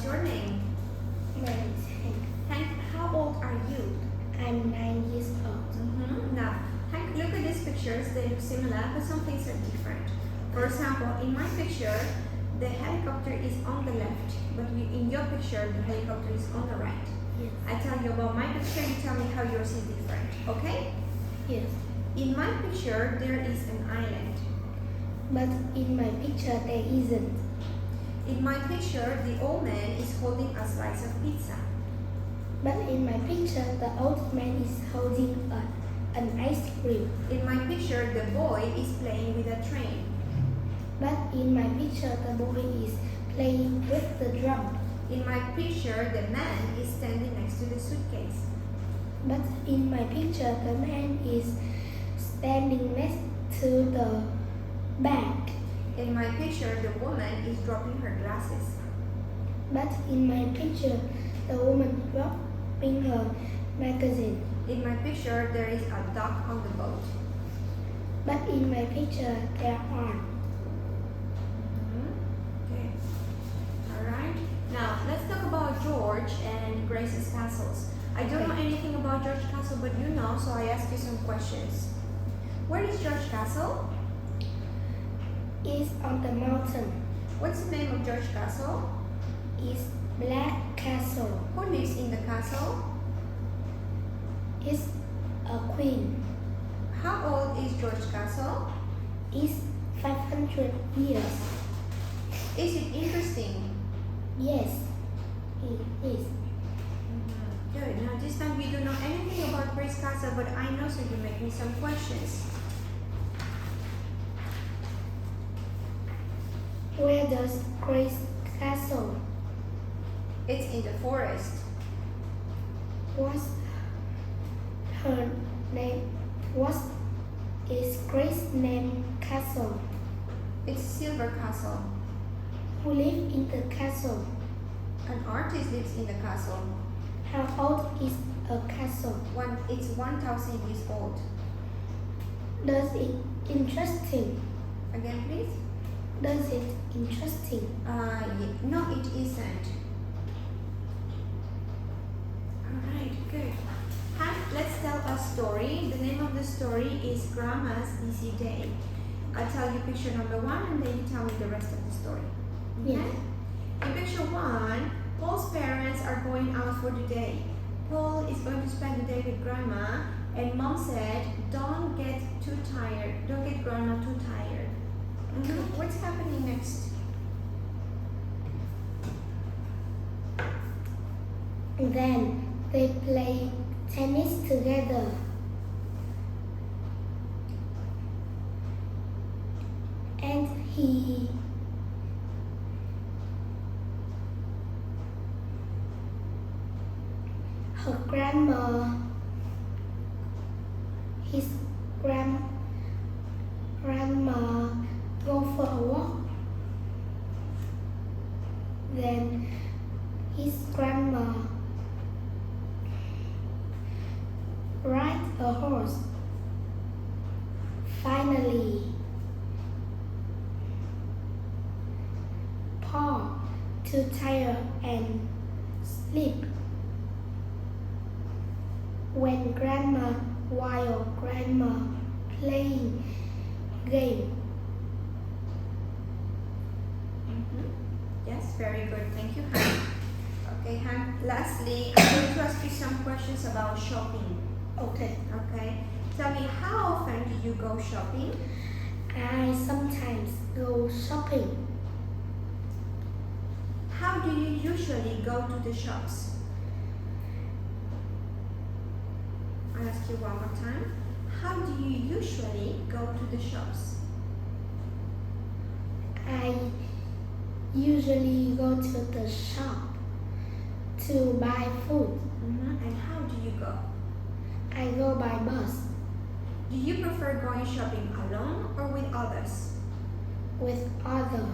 what's your name? My name is Hank. Hank, how old are you? I'm 9 years old. Now, Hank, look at these pictures. They look similar, but some things are different. For example, in my picture, the helicopter is on the left, but in your picture, the helicopter is on the right. Yes. I tell you about my picture, you tell me how yours is different, okay? Yes. In my picture, there is an island. But in my picture there isn't. In my picture, the old man is holding a slice of pizza. But in my picture the old man is holding an ice cream. In my picture, the boy is playing with a train. But in my picture the boy is playing with the drum. In my picture, the man is standing next to the suitcase. But in my picture the man is standing next to the bag. In my picture, the woman is dropping her glasses. But in my picture the woman dropping her magazine. In my picture, there is a duck on the boat. But in my picture there aren't. Okay. Alright. Now, let's talk about George and Grace's castles. I don't know anything about George Castle, but you know, so I ask you some questions. Where is George Castle? Is on the mountain. What's the name of George Castle? Is Black Castle. Who lives in the castle? Is a queen. How old is George Castle? Is 500 years. Is it interesting? Yes, it is. Good. Now this time you don't know anything about Grace Castle, but I know, so you make me some questions. Where does Grace Castle? It's in the forest. What's her name? What is Grace's name castle? It's Silver Castle. Who live in the castle? An artist lives in the castle. How old is a castle? It's 1,000 years old. Does it interesting? Again, please. Does it interesting? No, it isn't. Alright, good. Hank, let's tell a story. The name of the story is Grandma's Busy Day. I'll tell you picture number 1 and then you tell me the rest of the story. Okay? Yes. In picture 1, Paul's parents are going out for the day. Paul is going to spend the day with Grandma, and Mom said, don't get too tired. Don't get Grandma too tired. What's happening next? Then they play tennis together. And her grandma, his grandma go for a walk. Then his grandma ride a horse. Finally, Paul too tired and sleep. When while grandma playing game. Yes, very good. Thank you, Han. Okay, Han. Lastly, I'm going to ask you some questions about shopping. Okay. Okay. Tell me, how often do you go shopping? I sometimes go shopping. How do you usually go to the shops? I'll ask you one more time. How do you usually go to the shops? I usually go to the shop to buy food. And how do you go? I go by bus. Do you prefer going shopping alone or with others? With others.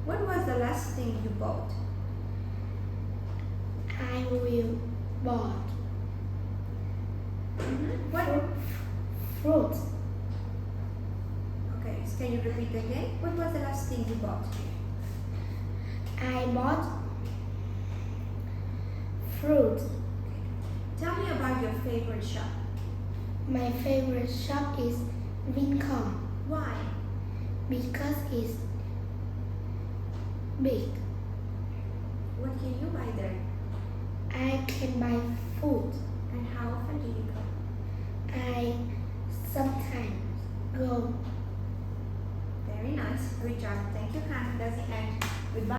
What was the last thing you bought? I will bought What? fruit. Okay, can you repeat again? What was the last thing you bought? I bought fruit. Tell me about your favorite shop. My favorite shop is Vincom Why? because it's big. What can you buy there? I can buy food. And how often do you go?